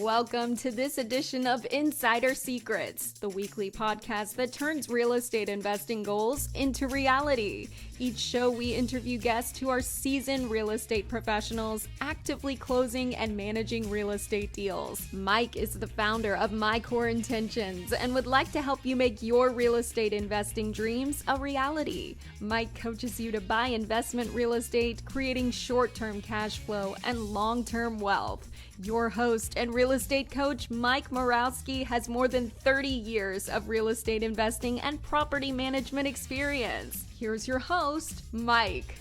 Welcome to this edition of Insider Secrets, the weekly podcast that turns real estate investing goals into reality. Each show, we interview guests who are seasoned real estate professionals, actively closing and managing real estate deals. Mike is the founder of My Core Intentions and would like to help you make your real estate investing dreams a reality. Mike coaches you to buy investment real estate, creating short-term cash flow and long-term wealth. Your host and real estate coach, Mike Morawski, has more than 30 years of real estate investing and property management experience. Here's your host, Mike.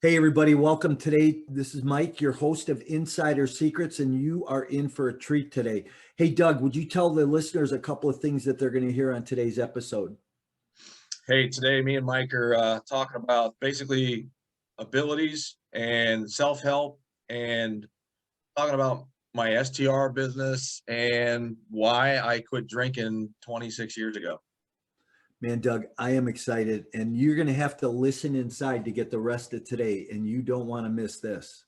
Hey everybody, welcome today. This is Mike, your host of Insider Secrets, and you are in for a treat today. Hey Doug, would you tell the listeners a couple of things that they're going to hear on today's episode? Hey, today me and Mike are talking about basically abilities and self-help and talking about my STR business and why I quit drinking 26 years ago. Man, Doug, I am excited, and you're going to have to listen inside to get the rest of today, and you don't want to miss this.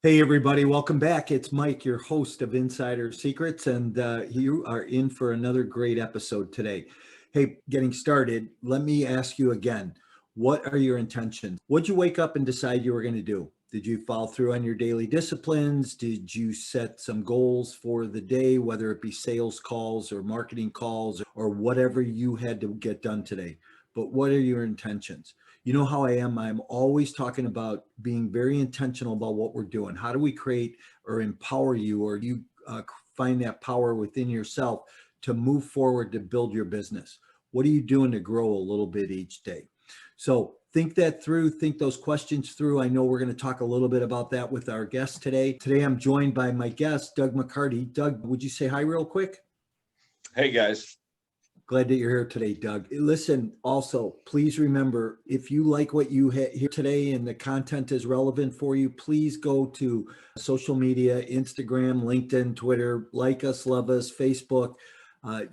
Hey, everybody, welcome back. It's Mike, your host of Insider Secrets, and you are in for another great episode today. Hey, getting started, let me ask you again, what are your intentions? What'd you wake up and decide you were going to do? Did you follow through on your daily disciplines? Did you set some goals for the day, whether it be sales calls or marketing calls or whatever you had to get done today? But what are your intentions? You know how I am. I'm always talking about being very intentional about what we're doing. How do we create or empower you, or you find that power within yourself to move forward to build your business? What are you doing to grow a little bit each day? So think that through, think those questions through. I know we're going to talk a little bit about that with our guest today. Today, I'm joined by my guest, Doug McCarty. Doug, would you say hi real quick? Hey guys. Glad that you're here today, Doug. Listen, also, please remember, if you like what you hear today and the content is relevant for you, please go to social media, Instagram, LinkedIn, Twitter, like us, love us, Facebook,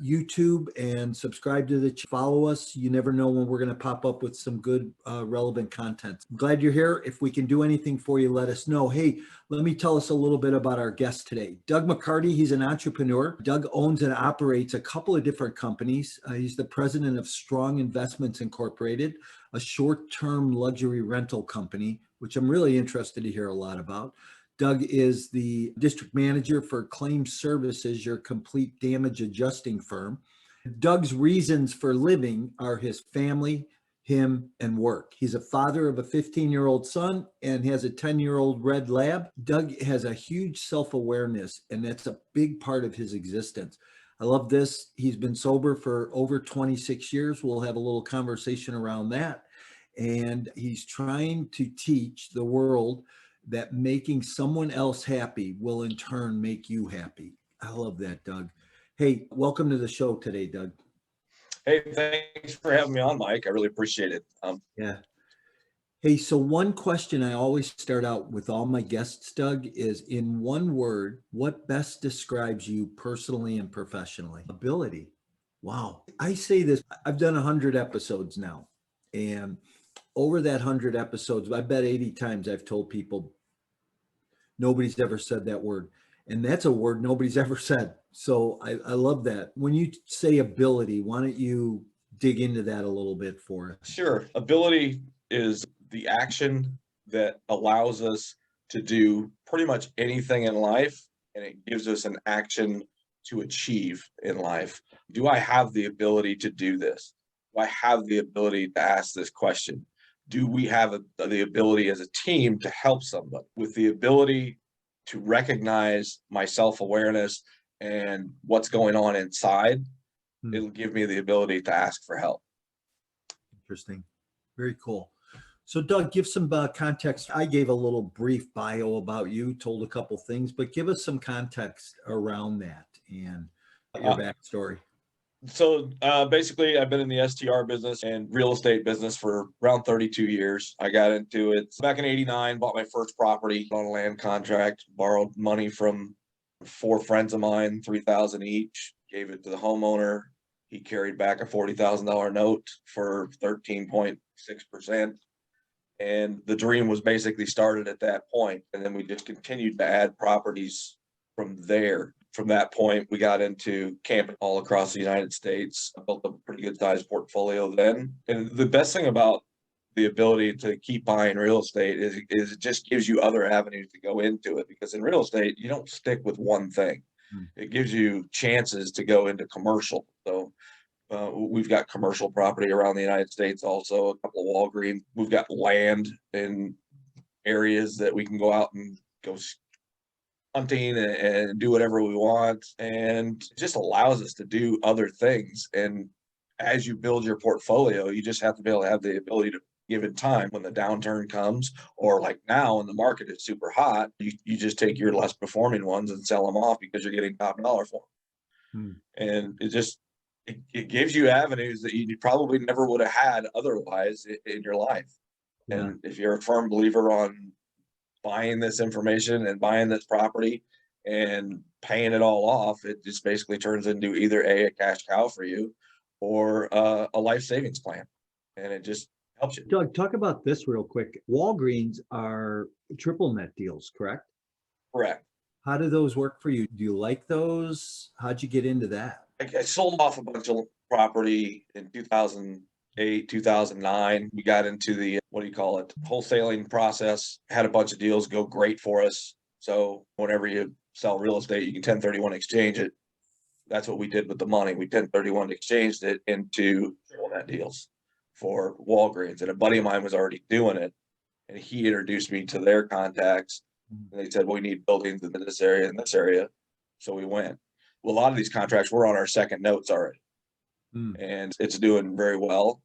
YouTube, and subscribe to the follow us. You never know when we're going to pop up with some good relevant content. I'm glad you're here. If we can do anything for you, let us know. Hey, let me tell us a little bit about our guest today. Doug McCarty, he's an entrepreneur. Doug owns and operates a couple of different companies. He's the president of Strong Investments Incorporated, a short-term luxury rental company, which I'm really interested to hear a lot about. Doug is the district manager for Claim Services, your complete damage adjusting firm. Doug's reasons for living are his family, him, and work. He's a father of a 15-year-old son and has a 10-year-old red lab. Doug has a huge self-awareness, and that's a big part of his existence. I love this. He's been sober for over 26 years. We'll have a little conversation around that. And he's trying to teach the world that making someone else happy will in turn make you happy. I love that, Doug. Hey, welcome to the show today, Doug. Hey, thanks for having me on, Mike. I really appreciate it. Yeah. Hey, so one question I always start out with all my guests, Doug, is in one word, what best describes you personally and professionally? Ability. Wow. I say this, I've done 100 episodes now, and over that 100 episodes, I bet 80 times I've told people nobody's ever said that word. And that's a word nobody's ever said. So I love that. When you say ability, why don't you dig into that a little bit for us? Sure. Ability is the action that allows us to do pretty much anything in life, and it gives us an action to achieve in life. Do I have the ability to do this? Do I have the ability to ask this question? Do we have the ability as a team to help somebody? With the ability to recognize my self-awareness and what's going on inside, it'll give me the ability to ask for help. Interesting. Very cool. So Doug, give some context. I gave a little brief bio about you, told a couple things, but give us some context around that and your backstory. So basically, I've been in the STR business and real estate business for around 32 years. I got into it back in '89, bought my first property on a land contract, borrowed money from 4 friends of mine, $3,000 each, gave it to the homeowner. He carried back a $40,000 note for 13.6%. And the dream was basically started at that point. And then we just continued to add properties from there. From that point, we got into camping all across the United States. I built a pretty good sized portfolio then. And the best thing about the ability to keep buying real estate is it just gives you other avenues to go into it, because in real estate, you don't stick with one thing. It gives you chances to go into commercial. So we've got commercial property around the United States, also a couple of Walgreens. We've got land in areas that we can go out and go hunting and do whatever we want. And it just allows us to do other things. And as you build your portfolio, you just have to be able to have the ability to, given time, when the downturn comes, or like now when the market is super hot, you just take your less performing ones and sell them off because you're getting top dollar for them. And it gives you avenues that you probably never would have had otherwise in your life. And if you're a firm believer on buying this information and buying this property and paying it all off, it just basically turns into either a cash cow for you or a life savings plan. And it just helps you. Doug, talk about this real quick. Walgreens are triple net deals, correct? Correct. How do those work for you? Do you like those? How'd you get into that? I sold off a bunch of property in 2008, 2009. We got into the, what do you call it, wholesaling process, had a bunch of deals go great for us. So whenever you sell real estate, you can 1031 exchange it. That's what we did with the money. We 1031 exchanged it into triple net deals for Walgreens. And a buddy of mine was already doing it. And he introduced me to their contacts. And they said, well, we need buildings in this area and this area. So we went. Well, a lot of these contracts, we're on our second notes already. And it's doing very well.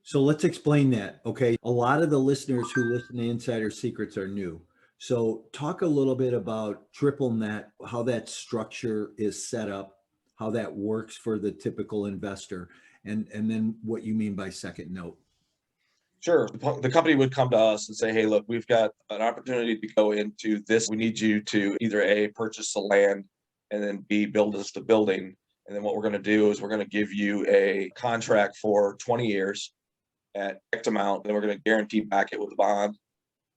So let's explain that. Okay. A lot of the listeners who listen to Insider Secrets are new. So talk a little bit about triple net, how that structure is set up, how that works for the typical investor, and then what you mean by second note. Sure. The company would come to us and say, hey, look, we've got an opportunity to go into this. We need you to either A, purchase the land, and then B, build us the building. And then what we're going to do is we're going to give you a contract for 20 years at X amount. Then we're going to guarantee back it with a bond,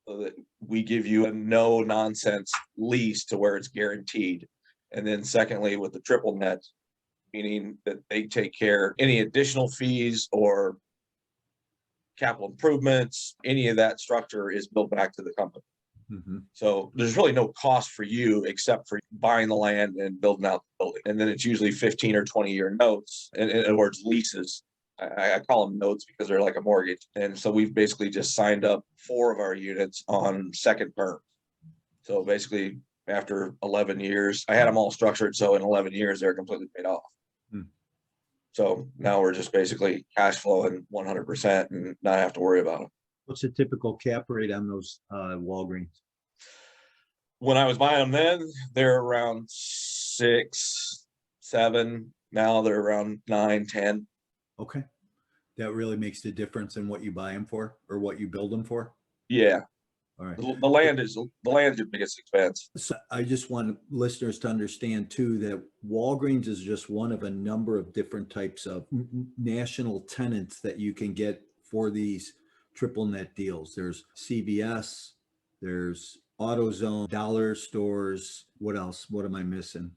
so that we give you a no nonsense lease to where it's guaranteed. And then secondly, with the triple net, meaning that they take care of any additional fees or capital improvements, any of that structure is built back to the company. So there's really no cost for you except for buying the land and building out the building. And then it's usually 15 or 20-year notes. In other words, leases. I call them notes because they're like a mortgage. And so we've basically just signed up 4 of our units on second terms. So basically after 11 years, I had them all structured. So in 11 years, they're completely paid off. So now we're just basically cash flowing 100% and not have to worry about them. What's the typical cap rate on those Walgreens? When I was buying them then, they're around 6, 7. Now they're around 9, 10. Okay. That really makes the difference in what you buy them for or what you build them for? Yeah. All right. The land is your biggest expense. So I just want listeners to understand too that Walgreens is just one of a number of different types of national tenants that you can get for these triple net deals. There's CVS, there's AutoZone, dollar stores. What else? What am I missing?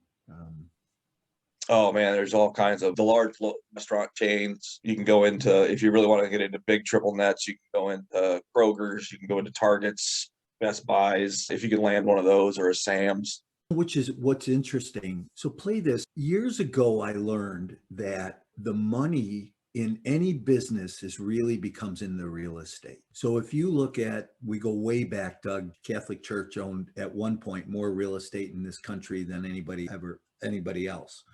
Oh man, there's all kinds of the large restaurant chains. You can go into, if you really want to get into big triple nets, you can go into Kroger's, you can go into Target's, Best Buys, if you can land one of those, or a Sam's. Which is what's interesting. So play this. Years ago, I learned that the money in any business really becomes in the real estate. So if you look at, we go way back, Doug, Catholic Church owned at one point more real estate in this country than anybody else.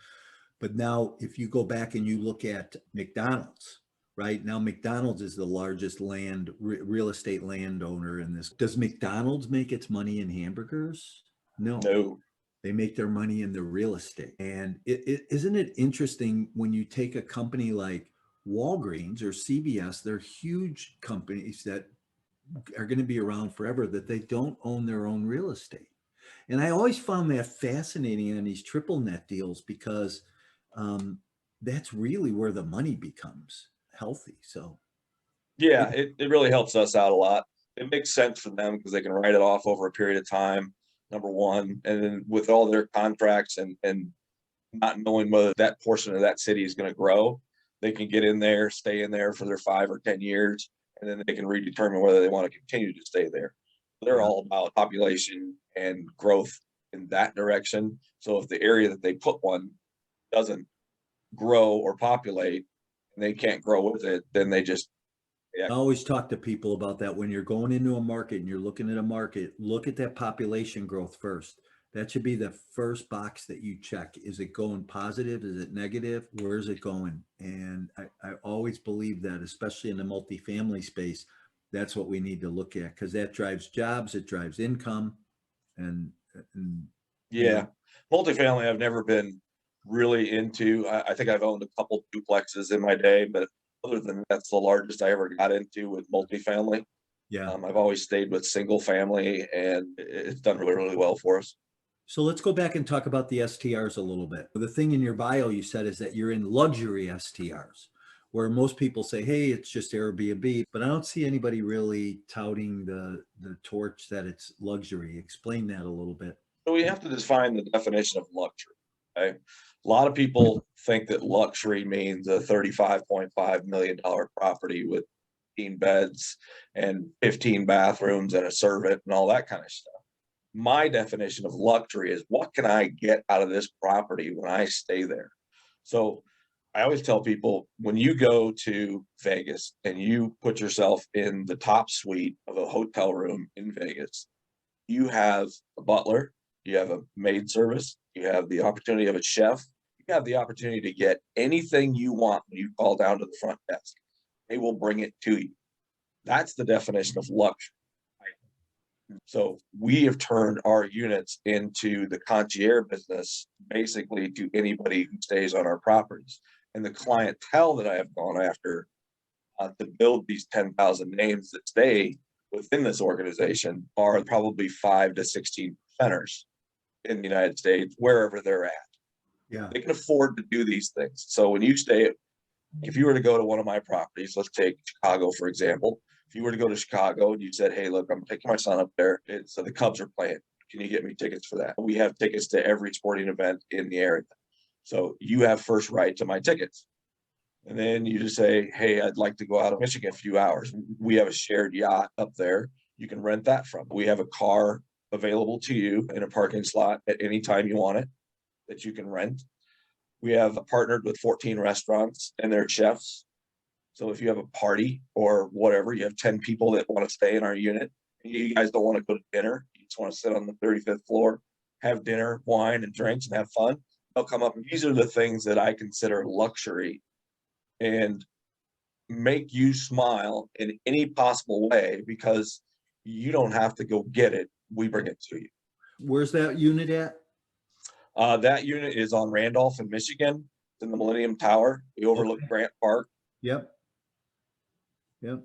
But now if you go back and you look at McDonald's, right now, McDonald's is the largest real estate landowner in this. Does McDonald's make its money in hamburgers? No. They make their money in the real estate. And isn't it interesting when you take a company like Walgreens or CVS, they're huge companies that are going to be around forever, that they don't own their own real estate. And I always found that fascinating on these triple net deals because that's really where the money becomes healthy. So Yeah, it really helps us out a lot. It makes sense for them because they can write it off over a period of time, number one. And then with all their contracts and not knowing whether that portion of that city is going to grow, they can get in there, stay in there for their 5 or 10 years, and then they can redetermine whether they want to continue to stay there. They're Yeah. all about population and growth in that direction. So if the area that they put one doesn't grow or populate and they can't grow with it, then they just, I always talk to people about that. When you're going into a market and you're looking at a market, look at that population growth first. That should be the first box that you check. Is it going positive? Is it negative? Where is it going? And I always believe that, especially in the multifamily space, that's what we need to look at, because that drives jobs, it drives income, and you yeah. know, Multifamily, I've never been really into. I think I've owned a couple duplexes in my day, but other than that, that's the largest I ever got into with multifamily. yeah. I've always stayed with single family, and it's done really, really well for us. So let's go back and talk about the STRs a little bit. The thing in your bio you said is that you're in luxury STRs, where most people say, hey, it's just Airbnb, but I don't see anybody really touting the torch that it's luxury. Explain that a little bit. So we have to define the definition of luxury. Okay. A lot of people think that luxury means a $35.5 million property with 15 beds and 15 bathrooms and a servant and all that kind of stuff. My definition of luxury is, what can I get out of this property when I stay there? So I always tell people, when you go to Vegas and you put yourself in the top suite of a hotel room in Vegas, you have a butler, you have a maid service, you have the opportunity of a chef, you have the opportunity to get anything you want when you call down to the front desk. They will bring it to you. That's the definition of luxury. So we have turned our units into the concierge business, basically to anybody who stays on our properties. And the clientele that I have gone after to build these 10,000 names that stay within this organization are probably 5 to 16 percenters in the United States, wherever they're at. Yeah. They can afford to do these things. So when you stay, if you were to go to one of my properties, let's take Chicago, for example. If you were to go to Chicago and you said, hey, look, I'm taking my son up there. So the Cubs are playing. Can you get me tickets for that? We have tickets to every sporting event in the area. So you have first right to my tickets. And then you just say, hey, I'd like to go out of Michigan a few hours. We have a shared yacht up there. You can rent that from. We have a car available to you in a parking slot at any time you want it that you can rent. We have partnered with 14 restaurants and their chefs. So if you have a party or whatever, you have 10 people that want to stay in our unit, and you guys don't want to go to dinner, you just want to sit on the 35th floor, have dinner, wine and drinks and have fun, they'll come up. These are the things that I consider luxury and make you smile in any possible way, because you don't have to go get it. We bring it to you. Where's that unit at? That unit is on Randolph in Michigan. It's in the Millennium Tower. We overlook Okay. Grant Park. Yep. Yep.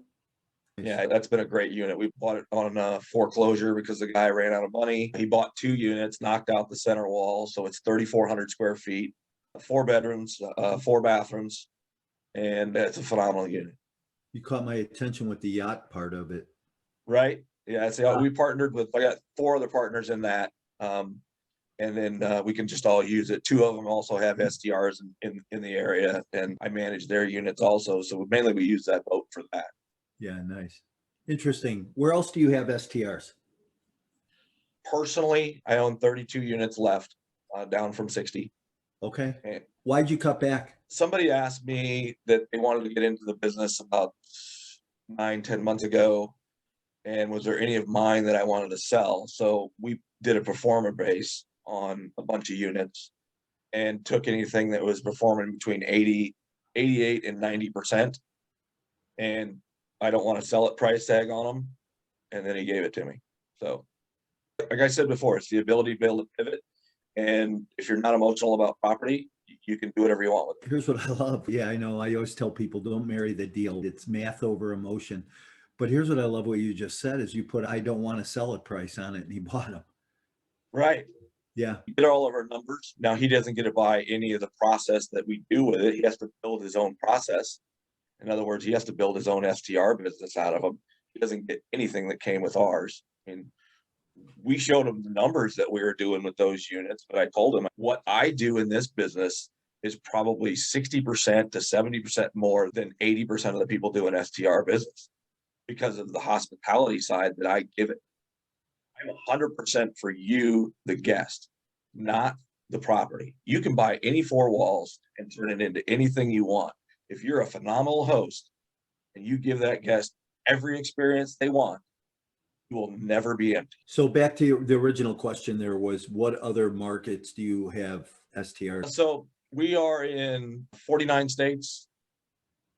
Yeah, that's been a great unit. We bought it on foreclosure because the guy ran out of money. He bought 2 units, knocked out the center wall. So it's 3,400 square feet, 4 bedrooms, 4 bathrooms, and it's a phenomenal unit. You caught my attention with the yacht part of it. Right? Yeah. So we partnered with, I got 4 other partners in that. And then we can just all use it. 2 of them also have STRs in the area, and I manage their units also. So mainly we use that boat for that. Yeah, nice. Interesting. Where else do you have STRs? Personally, I own 32 units left, down from 60. Okay. And Why'd you cut back? somebody asked me that they wanted to get into the business about 9-10 months ago, and was there any of mine that I wanted to sell? So we did a performer base on a bunch of units and took anything that was performing between 80, 88 and 90%. And I don't want to sell it price tag on them. And then he gave it to me. So like I said before, it's the ability to be able to pivot. And if you're not emotional about property, you can do whatever you want with it. Here's what I love. Yeah, I know. I always tell people, don't marry the deal. It's math over emotion. But here's what I love what you just said is you put, I don't want to sell it price on it, and he bought them. Right. Yeah. We get all of our numbers. Now he doesn't get to buy any of the process that we do with it. He has to build his own process. In other words, he has to build his own STR business out of them. He doesn't get anything that came with ours. I mean, we showed him the numbers that we were doing with those units, but I told him what I do in this business is probably 60% to 70% more than 80% of the people do an STR business because of the hospitality side that I give it. I'm 100% for you, the guest, not the property. You can buy any four walls and turn it into anything you want. If you're a phenomenal host and you give that guest every experience they want, you will never be empty. So back to the original question there was, what other markets do you have STRs? So we are in 49 states.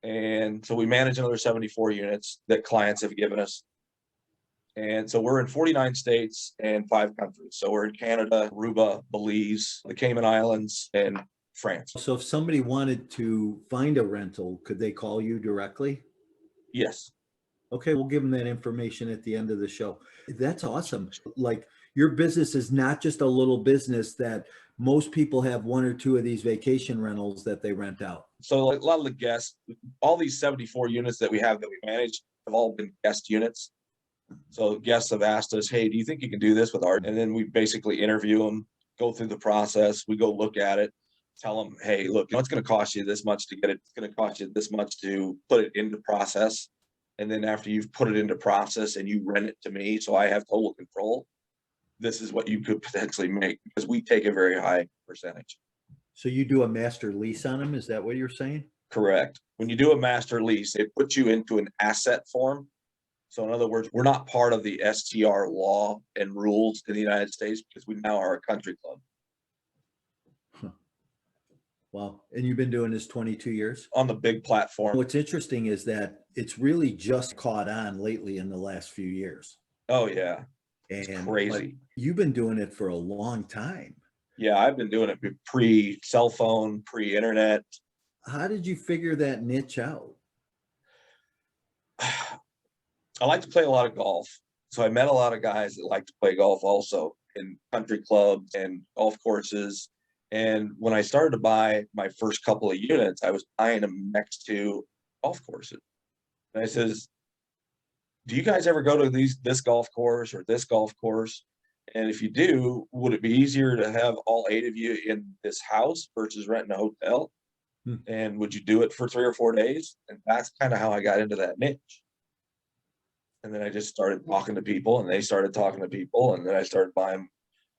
And so we manage another 74 units that clients have given us. And so we're in 49 states and 5 countries. So we're in Canada, Aruba, Belize, the Cayman Islands, and France. So if somebody wanted to find a rental, could they call you directly? Yes. Okay, we'll give them that information at the end of the show. That's awesome. Like, your business is not just a little business that most people have 1 or 2 of these vacation rentals that they rent out. So a lot of the guests, all these 74 units that we have that we manage have all been guest units. So guests have asked us, hey, do you think you can do this with our, and then we basically interview them, go through the process. We go look at it, tell them, hey, look, it's going to cost you this much to get it. It's going to cost you this much to put it into process. And then after you've put it into process and you rent it to me, so I have total control, this is what you could potentially make, because we take a very high percentage. So you do a master lease on them? Is that what you're saying? Correct. When you do a master lease, it puts you into an asset form. So in other words, we're not part of the STR law and rules in the United States because we now are a country club. Huh. Wow. And you've been doing this 22 years? On the big platform. What's interesting is that it's really just caught on lately in the last few years. Oh, yeah. And it's crazy. You've been doing it for a long time. Yeah, I've been doing it pre-cell phone, pre-internet. How did you figure that niche out? I like to play a lot of golf. So I met a lot of guys that like to play golf also in country clubs and golf courses. And when I started to buy my first couple of units, I was buying them next to golf courses. And I says, do you guys ever go to this golf course or this golf course? And if you do, would it be easier to have all 8 of you in this house versus renting a hotel? And would you do it for 3 or 4 days? And that's kind of how I got into that niche. And then I just started talking to people, and they started talking to people, and then I started buying.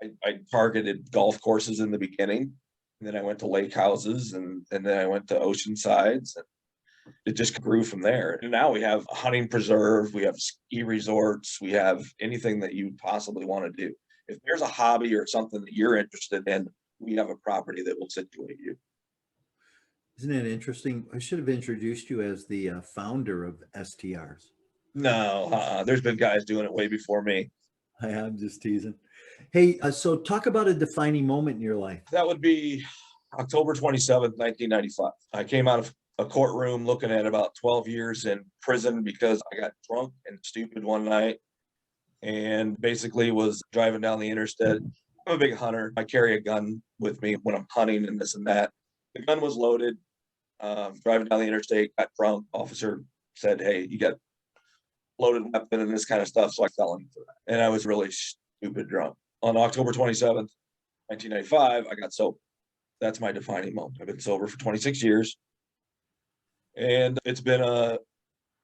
I targeted golf courses in the beginning, and then I went to lake houses, and then I went to ocean sides, and it just grew from there. And now we have a hunting preserve, we have ski resorts, we have anything that you possibly want to do. If there's a hobby or something that you're interested in, we have a property that will situate you. Isn't it interesting? I should have introduced you as the founder of STRs. No, there's been guys doing it way before me. I'm just teasing. Hey, so talk about a defining moment in your life. That would be October 27th, 1995. I came out of a courtroom looking at about 12 years in prison because I got drunk and stupid one night and basically was driving down the interstate. I'm a big hunter. I carry a gun with me when I'm hunting and this and that. The gun was loaded. Driving down the interstate, got drunk. Officer said, hey, you got loaded weapon and this kind of stuff. So I fell into that. And I was really stupid drunk. On October 27th, 1995, I got sober. That's my defining moment. I've been sober for 26 years. And it's been a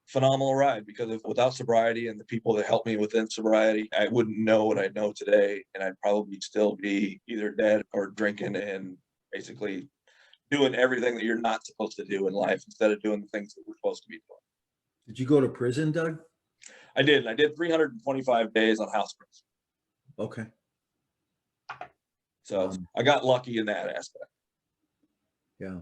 phenomenal ride because without sobriety and the people that helped me within sobriety, I wouldn't know what I know today. And I'd probably still be either dead or drinking and basically doing everything that you're not supposed to do in life instead of doing the things that we're supposed to be doing. Did you go to prison, Doug? I did. I did 325 days on house arrest. Okay. So I got lucky in that aspect. Yeah.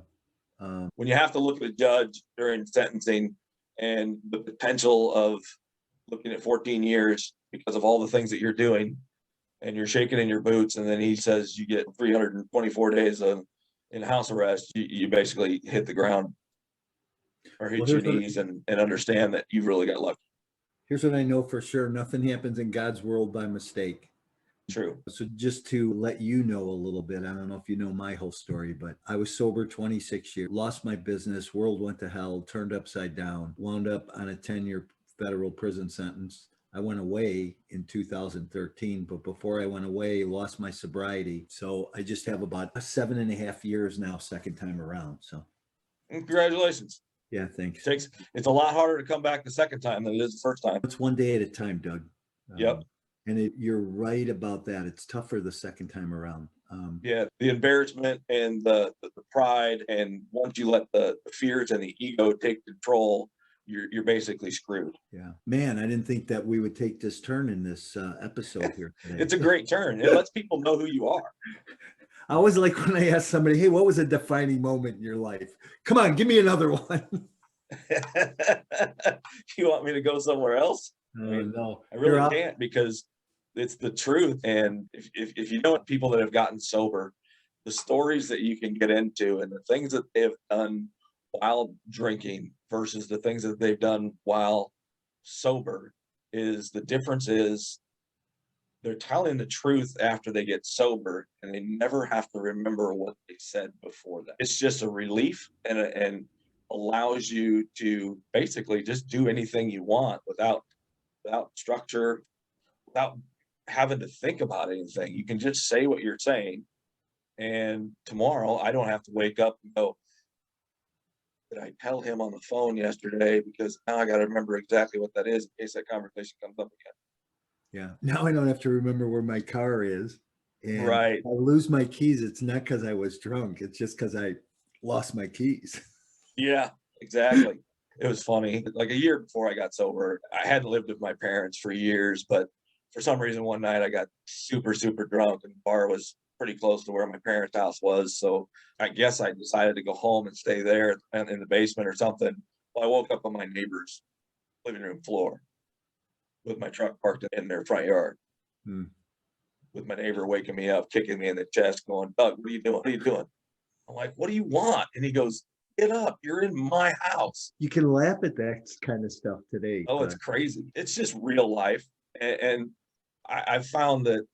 When you have to look at a judge during sentencing and the potential of looking at 14 years because of all the things that you're doing and you're shaking in your boots, and then he says you get 324 days in house arrest, you basically hit the ground or hit your knees and understand that you've really got lucky. Here's what I know for sure. Nothing happens in God's world by mistake. True. So just to let you know a little bit, I don't know if you know my whole story, but I was sober 26 years, lost my business, world went to hell, turned upside down, wound up on a 10-year federal prison sentence. I went away in 2013, but before I went away, lost my sobriety. So I just have about 7.5 years now, second time around. So Congratulations. yeah, thanks. It's a lot harder to come back the second time than it is the first time. It's one day at a time, Doug. Yep. And you're right about that. It's tougher the second time around. Yeah, the embarrassment and the pride, and once you let the fears and the ego take control, you're basically screwed. Yeah, man, I didn't think that we would take this turn in this episode here today. It's a great turn. It lets people know who you are. I always like when I ask somebody, "Hey, what was a defining moment in your life?" Come on, give me another one. You want me to go somewhere else? No, I really can't, because it's the truth. And if you know people that have gotten sober, the stories that you can get into and the things that they've done while drinking versus the things that they've done while sober, is the difference is they're telling the truth after they get sober, and they never have to remember what they said before that. It's just a relief, and allows you to basically just do anything you want without structure, without having to think about anything. You can just say what you're saying, and tomorrow I don't have to wake up and go, did I tell him on the phone yesterday? Because now I got to remember exactly what that is in case that conversation comes up again. Yeah, now I don't have to remember where my car is. And Right. if I lose my keys, it's not because I was drunk. It's just because I lost my keys. Yeah, exactly. It was funny. Like a year before I got sober, I hadn't lived with my parents for years, but for some reason one night I got super, super drunk, and the bar was pretty close to where my parents' house was. So I guess I decided to go home and stay there in the basement or something. Well, I woke up on my neighbor's living room floor with my truck parked in their front yard. With my neighbor waking me up, kicking me in the chest, going, "Doug, what are you doing? What are you doing?" I'm like, "What do you want?" And he goes, "Get up. You're in my house." You can laugh at that kind of stuff today. Oh, it's crazy. It's just real life. And I've found that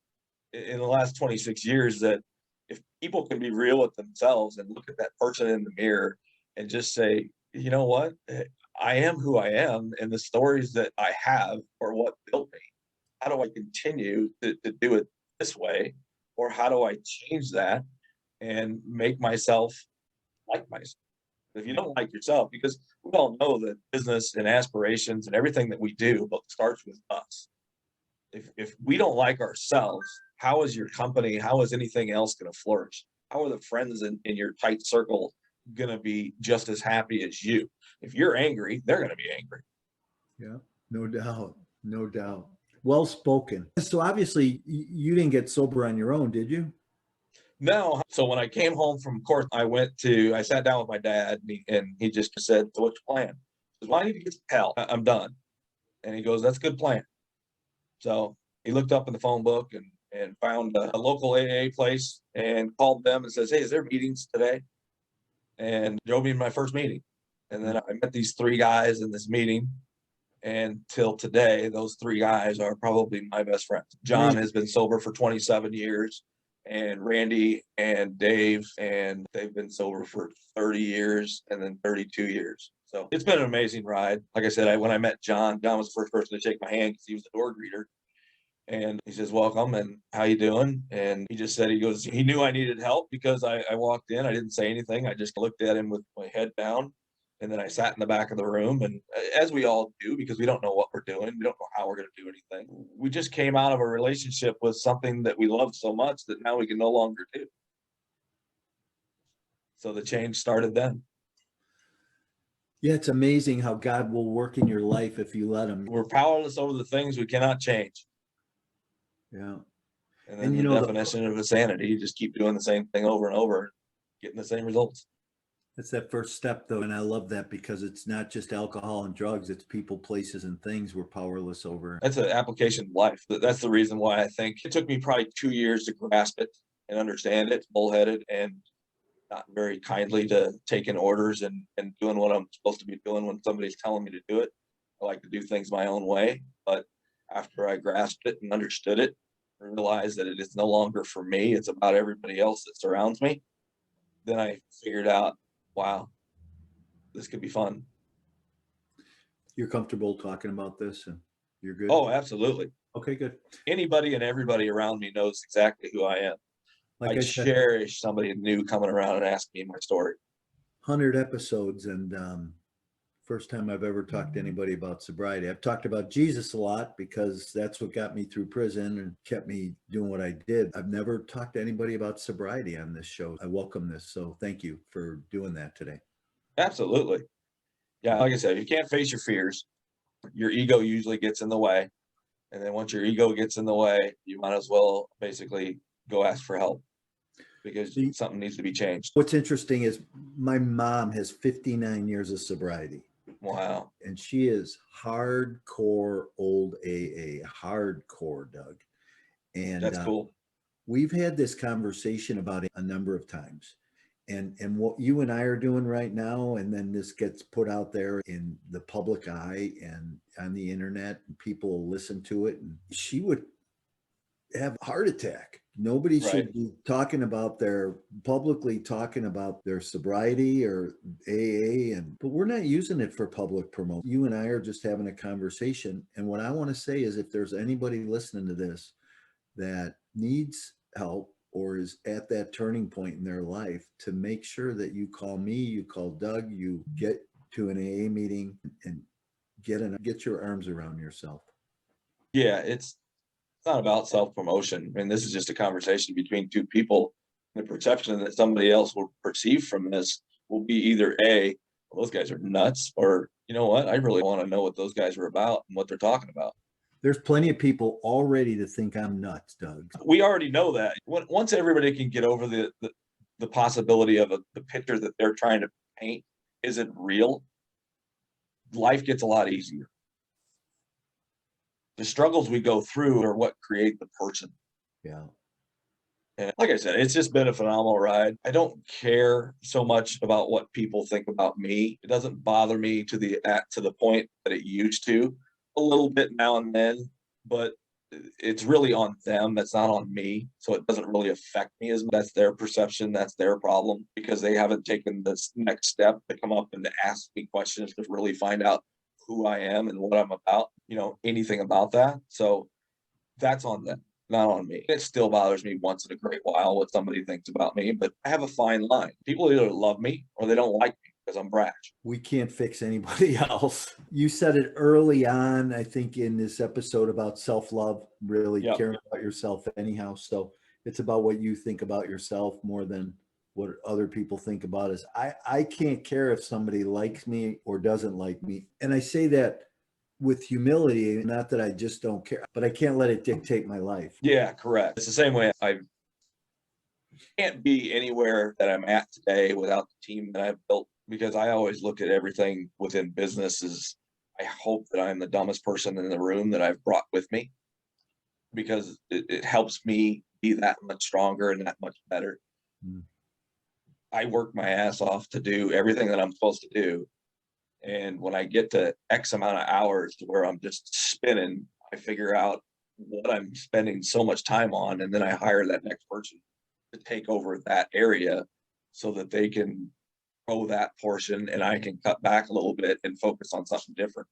in the last 26 years, that if people can be real with themselves and look at that person in the mirror and just say, you know what, I am who I am, and the stories that I have are what built me. How do I continue to do it this way? Or how do I change that and make myself like myself? If you don't like yourself, because we all know that business and aspirations and everything that we do starts with us. If we don't like ourselves, how is your company, how is anything else going to flourish? How are the friends in your tight circle going to be just as happy as you? If you're angry, they're going to be angry. Yeah, no doubt. No doubt. Well spoken. So obviously you didn't get sober on your own, did you? No. So when I came home from court, I sat down with my dad, and he just said, "So what's your plan?" I said, "Well, I need to get some help. I'm done." And he goes, "That's a good plan." So he looked up in the phone book and found a local AA place and called them and says, "Hey, is there meetings today?" And drove me to my first meeting. And then I met these three guys in this meeting. And till today, those three guys are probably my best friends. John has been sober for 27 years, and Randy and Dave, and they've been sober for 30 years and then 32 years. So it's been an amazing ride. Like I said, when I met John was the first person to shake my hand because he was the door greeter. And he says, "Welcome, and how you doing?" And he just said, he knew I needed help because I walked in. I didn't say anything. I just looked at him with my head down. And then I sat in the back of the room, and as we all do, because we don't know what we're doing, we don't know how we're going to do anything. We just came out of a relationship with something that we loved so much that now we can no longer do. So the change started then. Yeah, it's amazing how God will work in your life if you let him. We're powerless over the things we cannot change. Yeah. And then the definition of insanity, you just keep doing the same thing over and over, getting the same results. That's that first step, though. And I love that because it's not just alcohol and drugs. It's people, places, and things we're powerless over. That's an application of life. That's the reason why I think it took me probably 2 years to grasp it and understand it, bullheaded and not very kindly to taking orders and doing what I'm supposed to be doing when somebody's telling me to do it. I like to do things my own way. But after I grasped it and understood it, realize that it is no longer for me, it's about everybody else that surrounds me, then I figured out, wow, this could be fun. You're comfortable talking about this and you're good? Oh, absolutely. Okay, good. Anybody and everybody around me knows exactly who I am. Like I I said, cherish somebody new coming around and asking me my story. 100 episodes, and first time I've ever talked to anybody about sobriety. I've talked about Jesus a lot because that's what got me through prison and kept me doing what I did. I've never talked to anybody about sobriety on this show. I welcome this. So thank you for doing that today. Absolutely. Yeah, like I said, if you can't face your fears, your ego usually gets in the way. And then once your ego gets in the way, you might as well basically go ask for help because something needs to be changed. What's interesting is my mom has 59 years of sobriety. Wow. And she is hardcore old AA, hardcore, Doug. And that's cool. We've had this conversation about it a number of times. And what you and I are doing right now, and then this gets put out there in the public eye and on the internet, and people listen to it, and she would have a heart attack. Nobody should be publicly talking about their sobriety or AA, but we're not using it for public promotion. You and I are just having a conversation. And what I want to say is, if there's anybody listening to this that needs help or is at that turning point in their life, to make sure that you call me, you call Doug, you get to an AA meeting and get your arms around yourself. Yeah, it's not about self-promotion. I mean, this is just a conversation between two people. The perception that somebody else will perceive from this will be either A, well, those guys are nuts, or you know what, I really want to know what those guys are about and what they're talking about. There's plenty of people already to think I'm nuts, Doug. We already know that. Once everybody can get over the possibility of the picture that they're trying to paint isn't real, life gets a lot easier. The struggles we go through are what create the person. Yeah. And like I said, it's just been a phenomenal ride. I don't care so much about what people think about me. It doesn't bother me to the point that it used to. A little bit now and then, but it's really on them. That's not on me. So it doesn't really affect me as much. That's their perception. That's their problem, because they haven't taken this next step to come up and to ask me questions to really find out who I am and what I'm about, anything about that. So that's on them, not on me. It still bothers me once in a great while what somebody thinks about me, but I have a fine line. People either love me or they don't like me because I'm brash. We can't fix anybody else. You said it early on, I think, in this episode about self-love, really caring about yourself anyhow. So it's about what you think about yourself more than what other people think about us. I can't care if somebody likes me or doesn't like me. And I say that with humility, not that I just don't care, but I can't let it dictate my life. Yeah, correct. It's the same way. I can't be anywhere that I'm at today without the team that I've built, because I always look at everything within business as, I hope that I'm the dumbest person in the room that I've brought with me, because it helps me be that much stronger and that much better. I work my ass off to do everything that I'm supposed to do. And when I get to X amount of hours to where I'm just spinning, I figure out what I'm spending so much time on. And then I hire that next person to take over that area so that they can grow that portion and I can cut back a little bit and focus on something different.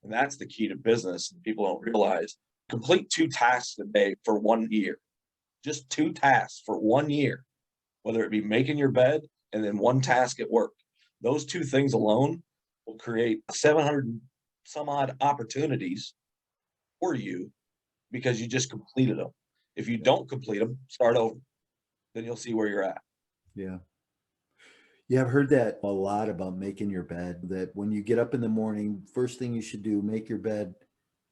And that's the key to business. People don't realize. Complete 2 tasks a day for 1 year. Just 2 tasks for 1 year, whether it be making your bed and then 1 task at work. Those 2 things alone will create 700 some odd opportunities for you because you just completed them. If you don't complete them, start over. Then you'll see where you're at. Yeah. Yeah, I've heard that a lot about making your bed, that when you get up in the morning, first thing you should do, make your bed,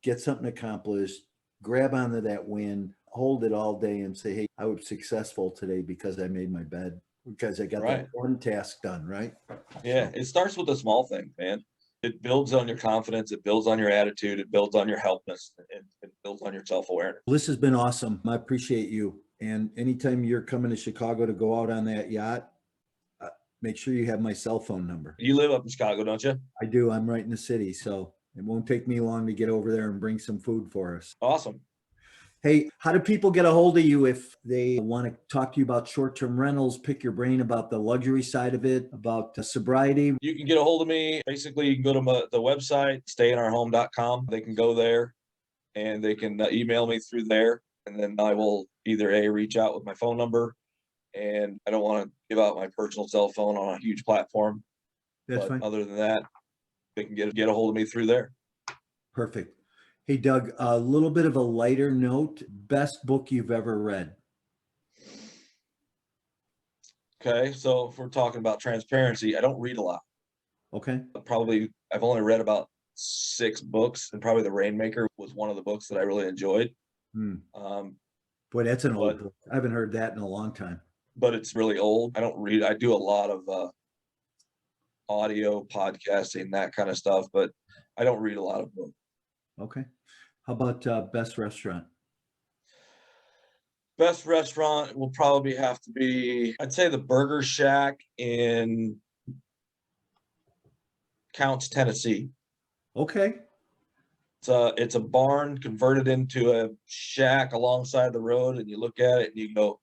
get something accomplished, grab onto that win, hold it all day and say, hey, I was successful today because I made my bed, because I got that one task done, right? Yeah, it starts with the small thing, man. It builds on your confidence. It builds on your attitude. It builds on your helpness. It builds on your self-awareness. This has been awesome. I appreciate you. And anytime you're coming to Chicago to go out on that yacht, make sure you have my cell phone number. You live up in Chicago, don't you? I do. I'm right in the city. So it won't take me long to get over there and bring some food for us. Awesome. Hey, how do people get a hold of you if they want to talk to you about short-term rentals, pick your brain about the luxury side of it, about sobriety? You can get a hold of me. Basically, you can go to the website, stayinourhome.com. They can go there and they can email me through there. And then I will either reach out with my phone number. And I don't want to give out my personal cell phone on a huge platform. That's But fine. other than that, they can get a hold of me through there. Perfect. Hey, Doug, a little bit of a lighter note. Best book you've ever read? Okay, so if we're talking about transparency, I don't read a lot. Okay. I've only read about 6 books, and probably The Rainmaker was one of the books that I really enjoyed. Hmm. Um, Boy, that's an old But- book. I haven't heard that in a long time. but it's really old. I don't read. I do a lot of audio podcasting, that kind of stuff, but I don't read a lot of books. Okay. How about best restaurant? Best restaurant will probably have to be, I'd say, the Burger Shack in Counts, Tennessee. Okay. It's a barn converted into a shack alongside the road, and you look at it and you go,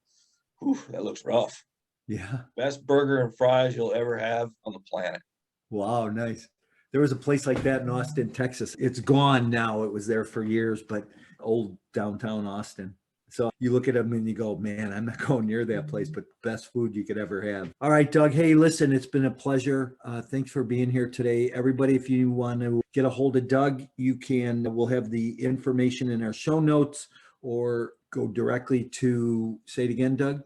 "Whew, that looks rough." Yeah. Best burger and fries you'll ever have on the planet. Wow, nice. There was a place like that in Austin, Texas. It's gone now. It was there for years, but old downtown Austin. So you look at them and you go, man, I'm not going near that place, but best food you could ever have. All right, Doug. Hey, listen, it's been a pleasure. Thanks for being here today. Everybody, if you want to get a hold of Doug, we'll have the information in our show notes, or go directly to, say it again, Doug,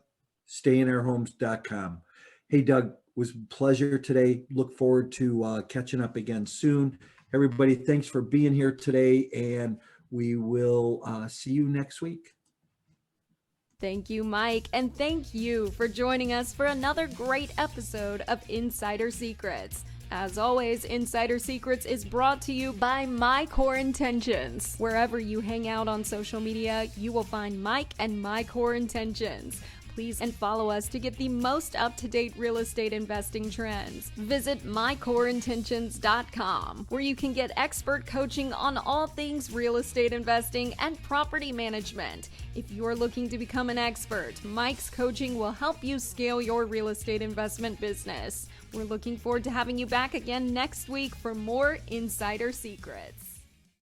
stayinourhomes.com. Hey, Doug, was a pleasure today. Look forward to catching up again soon. Everybody, thanks for being here today, and we will see you next week. Thank you, Mike, and thank you for joining us for another great episode of Insider Secrets. As always, Insider Secrets is brought to you by My Core Intentions. Wherever you hang out on social media, you will find Mike and My Core Intentions. Please and follow us to get the most up-to-date real estate investing trends. Visit mycoreintentions.com, where you can get expert coaching on all things real estate investing and property management. If you're looking to become an expert, Mike's coaching will help you scale your real estate investment business. We're looking forward to having you back again next week for more Insider Secrets.